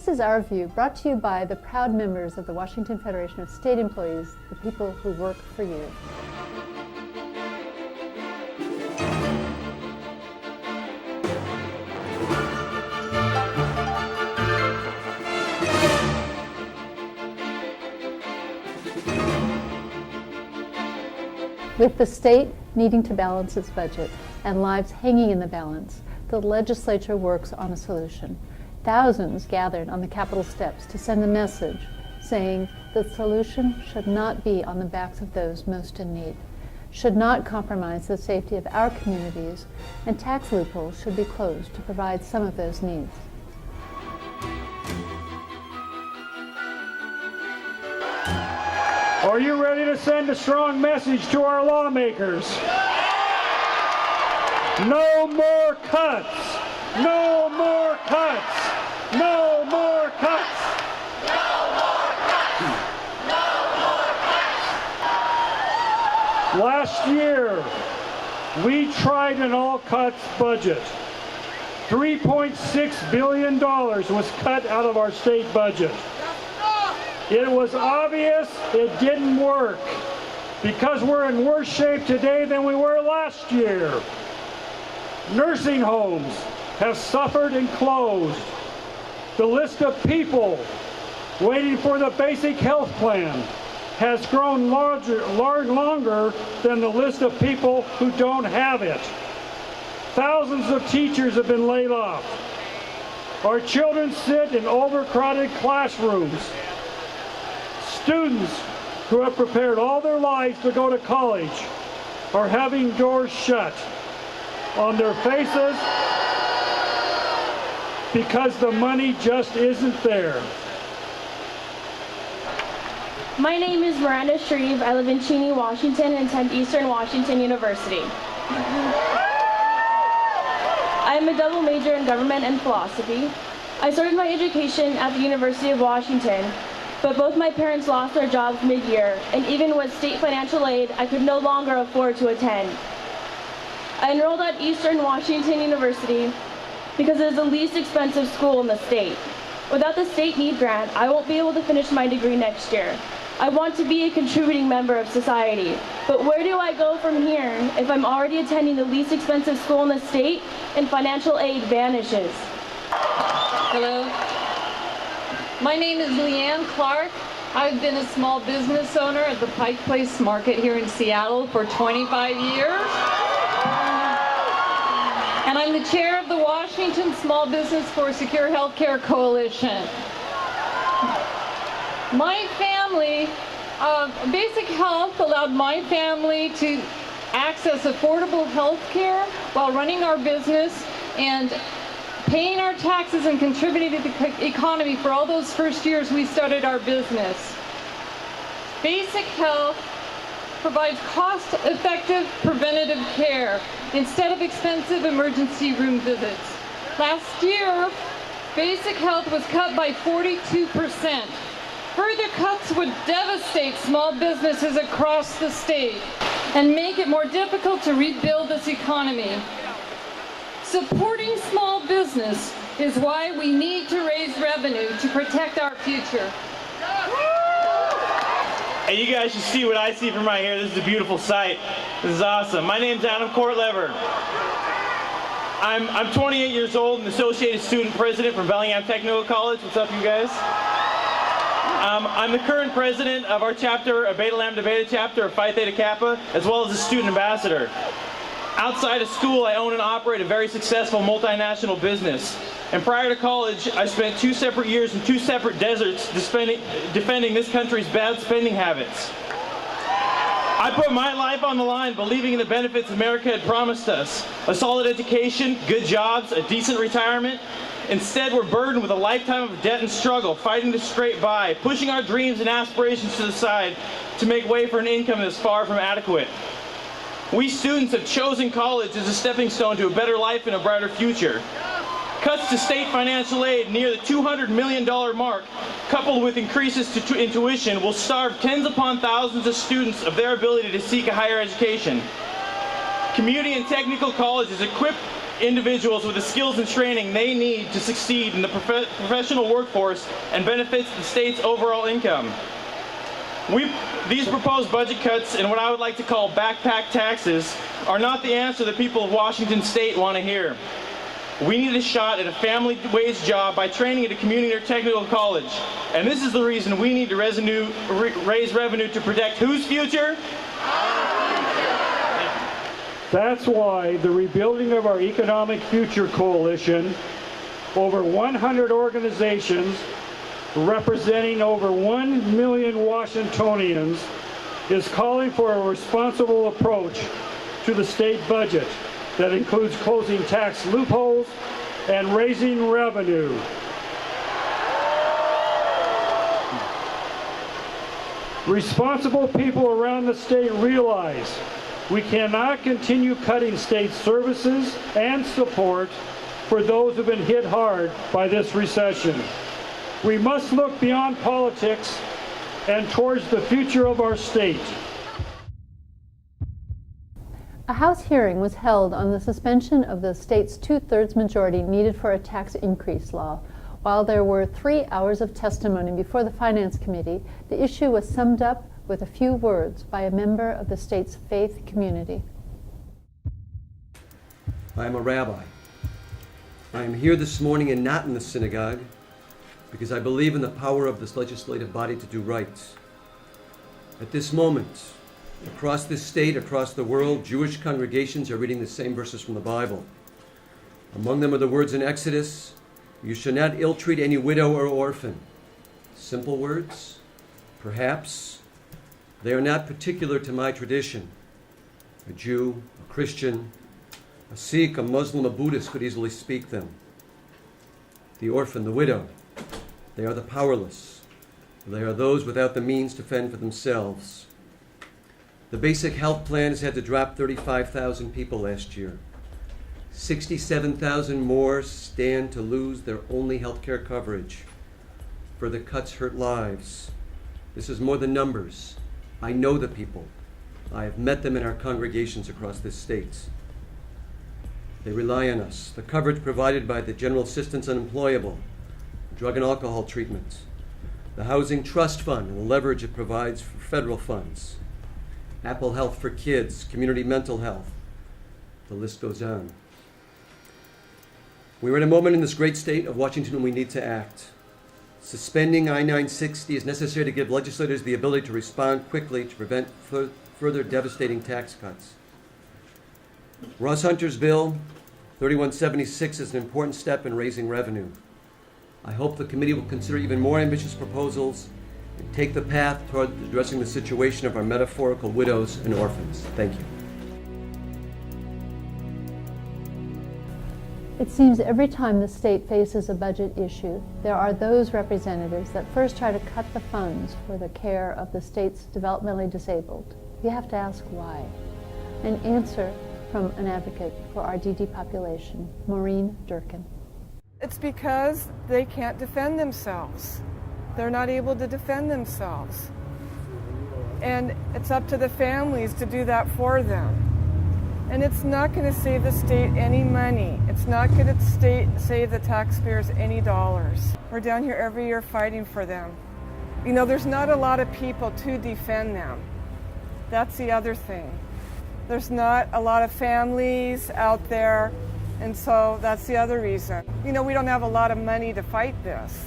This is Our View, brought to you by the proud members of the Washington Federation of State Employees, the people who work for you. With the state needing to balance its budget and lives hanging in the balance, the legislature works on a solution. Thousands gathered on the Capitol steps to send a message saying the solution should not be on the backs of those most in need, should not compromise the safety of our communities, and tax loopholes should be closed to provide some of those needs. Are you ready to send a strong message to our lawmakers? No more cuts! No more cuts! No more cuts! No more cuts! No more cuts! Last year, we tried an all-cuts budget. $3.6 billion was cut out of our state budget. It was obvious it didn't work because we're in worse shape today than we were last year. Nursing homes have suffered and closed. The list of people waiting for the basic health plan has grown longer than the list of people who don't have it. Thousands of teachers have been laid off. Our children sit in overcrowded classrooms. Students who have prepared all their lives to go to college are having doors shut on their faces because the money just isn't there. My name is Miranda Shreve. I live in Cheney, Washington, and attend Eastern Washington University. I am a double major in government and philosophy. I started my education at the University of Washington, but both my parents lost their jobs mid-year, and even with state financial aid, I could no longer afford to attend. I enrolled at Eastern Washington University because it is the least expensive school in the state. Without the state need grant, I won't be able to finish my degree next year. I want to be a contributing member of society, but where do I go from here if I'm already attending the least expensive school in the state and financial aid vanishes? Hello. My name is Leanne Clark. I've been a small business owner at the Pike Place Market here in Seattle for 25 years. And I'm the chair of the Washington Small Business for Secure Healthcare Coalition. My family, Basic Health allowed my family to access affordable health care while running our business and paying our taxes and contributing to the economy for all those first years we started our business. Basic Health provides cost-effective preventative care instead of expensive emergency room visits. Last year, Basic Health was cut by 42%. Further cuts would devastate small businesses across the state and make it more difficult to rebuild this economy. Supporting small business is why we need to raise revenue to protect our future. Hey, you guys should see what I see from right here. This is a beautiful sight. This is awesome. My name's Adam Courtlever. I'm 28 years old and Associated Student President from Bellingham Technical College. What's up, you guys? I'm the current president of our chapter, Beta Lambda Beta chapter of Phi Theta Kappa, as well as a student ambassador. Outside of school, I own and operate a very successful multinational business. And prior to college, I spent 2 separate years in 2 separate deserts defending this country's bad spending habits. I put my life on the line believing in the benefits America had promised us. A solid education, good jobs, a decent retirement. Instead, we're burdened with a lifetime of debt and struggle, fighting to scrape by, pushing our dreams and aspirations to the side to make way for an income that's far from adequate. We students have chosen college as a stepping stone to a better life and a brighter future. Cuts to state financial aid near the $200 million mark, coupled with increases to tuition, will starve tens upon thousands of students of their ability to seek a higher education. Community and technical colleges equip individuals with the skills and training they need to succeed in the professional workforce and benefits the state's overall income. These proposed budget cuts and what I would like to call backpack taxes are not the answer the people of Washington State want to hear. We need a shot at a family wage job by training at a community or technical college. And this is the reason we need to raise revenue to protect whose future? That's why the Rebuilding of Our Economic Future Coalition, over 100 organizations representing over 1 million Washingtonians, is calling for a responsible approach to the state budget that includes closing tax loopholes and raising revenue. Responsible people around the state realize we cannot continue cutting state services and support for those who have been hit hard by this recession. We must look beyond politics and towards the future of our state. A House hearing was held on the suspension of the state's 2/3 majority needed for a tax increase law. While there were 3 hours of testimony before the Finance Committee, the issue was summed up with a few words by a member of the state's faith community. I am a rabbi. I am here this morning and not in the synagogue because I believe in the power of this legislative body to do right. At this moment, across this state, across the world, Jewish congregations are reading the same verses from the Bible. Among them are the words in Exodus, "You shall not ill-treat any widow or orphan." Simple words, perhaps. They are not particular to my tradition. A Jew, a Christian, a Sikh, a Muslim, a Buddhist could easily speak them. The orphan, the widow, they are the powerless. They are those without the means to fend for themselves. The basic health plan has had to drop 35,000 people last year. 67,000 more stand to lose their only health care coverage. Further cuts hurt lives. This is more than numbers. I know the people. I have met them in our congregations across this state. They rely on us. The coverage provided by the General Assistance Unemployable, drug and alcohol treatment, the Housing Trust Fund and the leverage it provides for federal funds, Apple Health for Kids, community mental health. The list goes on. We are at a moment in this great state of Washington when we need to act. Suspending I-960 is necessary to give legislators the ability to respond quickly to prevent further devastating tax cuts. Ross Hunter's bill, 3176, is an important step in raising revenue. I hope the committee will consider even more ambitious proposals and take the path toward addressing the situation of our metaphorical widows and orphans. Thank you. It seems every time the state faces a budget issue, there are those representatives that first try to cut the funds for the care of the state's developmentally disabled. You have to ask why. An answer from an advocate for our DD population, Maureen Durkin. It's because they can't defend themselves. They're not able to defend themselves. And it's up to the families to do that for them. And it's not going to save the state any money. It's not going to save the taxpayers any dollars. We're down here every year fighting for them. You know, there's not a lot of people to defend them. That's the other thing. There's not a lot of families out there, and so that's the other reason. You know, we don't have a lot of money to fight this.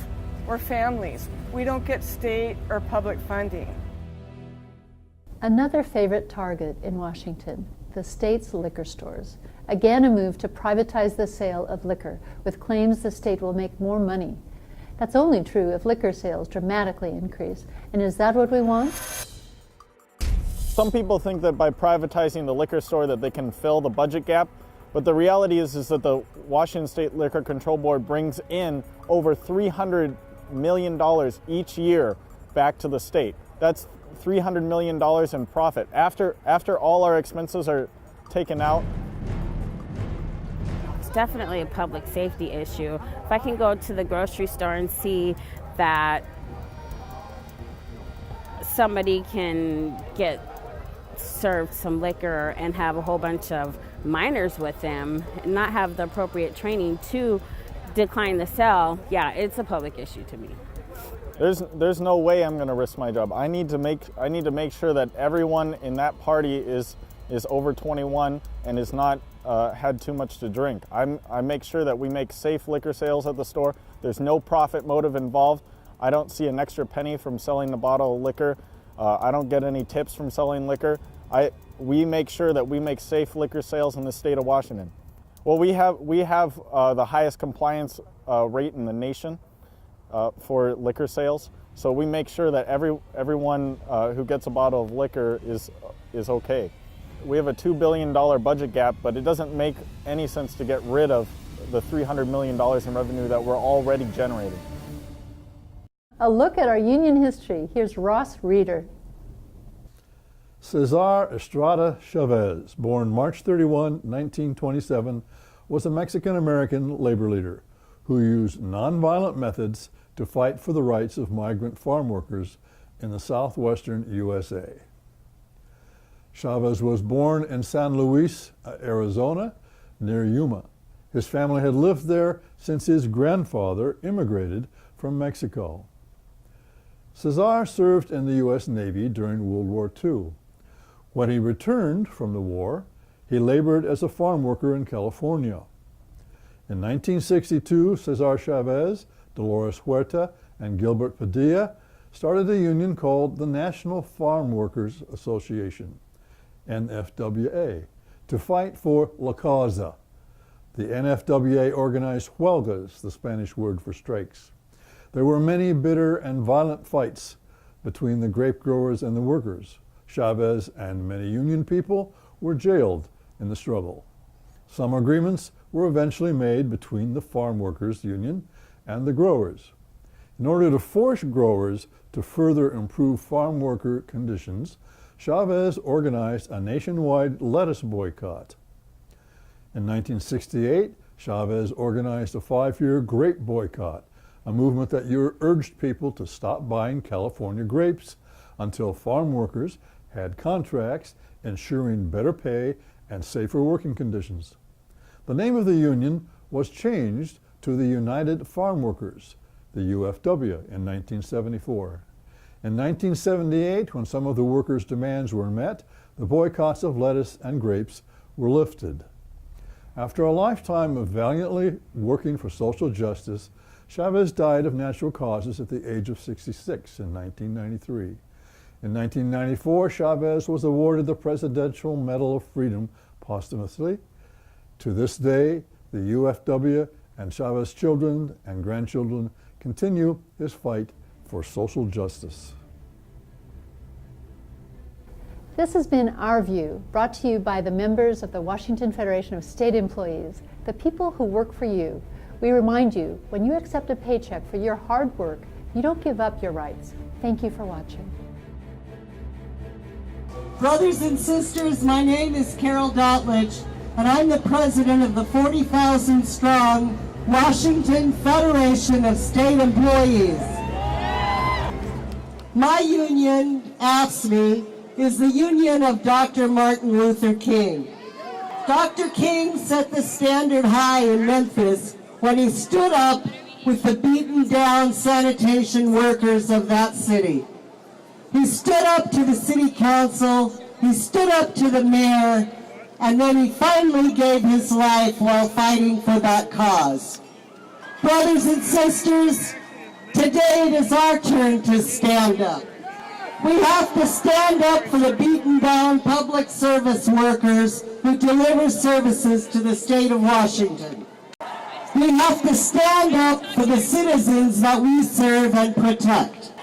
We're families. We don't get state or public funding. Another favorite target in Washington, the state's liquor stores. Again, a move to privatize the sale of liquor with claims the state will make more money. That's only true if liquor sales dramatically increase. And is that what we want? Some people think that by privatizing the liquor store that they can fill the budget gap, but the reality is that the Washington State Liquor Control Board brings in over $300 million each year back to the state. That's $300 million in profit. After all our expenses are taken out. It's definitely a public safety issue. If I can go to the grocery store and see that somebody can get serve some liquor and have a whole bunch of minors with them and not have the appropriate training to decline the sale, yeah, it's a public issue to me. There's no way I'm going to risk my job. I need to make sure that everyone in that party is over 21 and is not had too much to drink. I make sure that we make safe liquor sales at the store. There's no profit motive involved. I don't see an extra penny from selling a bottle of liquor. I don't get any tips from selling liquor. We make sure that we make safe liquor sales in the state of Washington. Well, we have the highest compliance rate in the nation for liquor sales. So we make sure that everyone who gets a bottle of liquor is okay. We have a $2 billion budget gap, but it doesn't make any sense to get rid of the $300 million in revenue that we're already generating. A look at our union history. Here's Ross Reeder. Cesar Estrada Chavez, born March 31, 1927, was a Mexican-American labor leader who used nonviolent methods to fight for the rights of migrant farm workers in the southwestern USA. Chavez was born in San Luis, Arizona, near Yuma. His family had lived there since his grandfather immigrated from Mexico. Cesar served in the U.S. Navy during World War II. When he returned from the war, he labored as a farm worker in California. In 1962, Cesar Chavez, Dolores Huerta, and Gilbert Padilla started a union called the National Farm Workers Association, NFWA, to fight for La Causa. The NFWA organized huelgas, the Spanish word for strikes. There were many bitter and violent fights between the grape growers and the workers. Chavez and many union people were jailed in the struggle. Some agreements were eventually made between the farm workers union and the growers. In order to force growers to further improve farm worker conditions, Chavez organized a nationwide lettuce boycott. In 1968, Chavez organized a 5-year grape boycott, a movement that urged people to stop buying California grapes until farm workers had contracts ensuring better pay and safer working conditions. The name of the union was changed to the United Farm Workers, the UFW, in 1974. In 1978, when some of the workers' demands were met, the boycotts of lettuce and grapes were lifted. After a lifetime of valiantly working for social justice, Chavez died of natural causes at the age of 66 in 1993. In 1994, Chavez was awarded the Presidential Medal of Freedom posthumously. To this day, the UFW and Chavez's children and grandchildren continue his fight for social justice. This has been Our View, brought to you by the members of the Washington Federation of State Employees, the people who work for you. We remind you, when you accept a paycheck for your hard work, you don't give up your rights. Thank you for watching. Brothers and sisters, my name is Carol Doutledge, and I'm the president of the 40,000-strong Washington Federation of State Employees. My union, AFSCME, is the union of Dr. Martin Luther King. Dr. King set the standard high in Memphis when he stood up with the beaten down sanitation workers of that city. He stood up to the city council, he stood up to the mayor, and then he finally gave his life while fighting for that cause. Brothers and sisters, today it is our turn to stand up. We have to stand up for the beaten down public service workers who deliver services to the state of Washington. We have to stand up for the citizens that we serve and protect.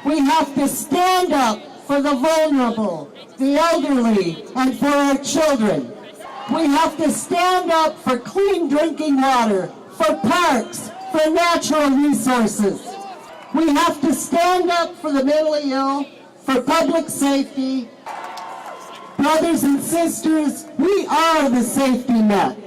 We have to stand up for the vulnerable, the elderly, and for our children. We have to stand up for clean drinking water, for parks, for natural resources. We have to stand up for the mentally ill, for public safety. Brothers and sisters, we are the safety net.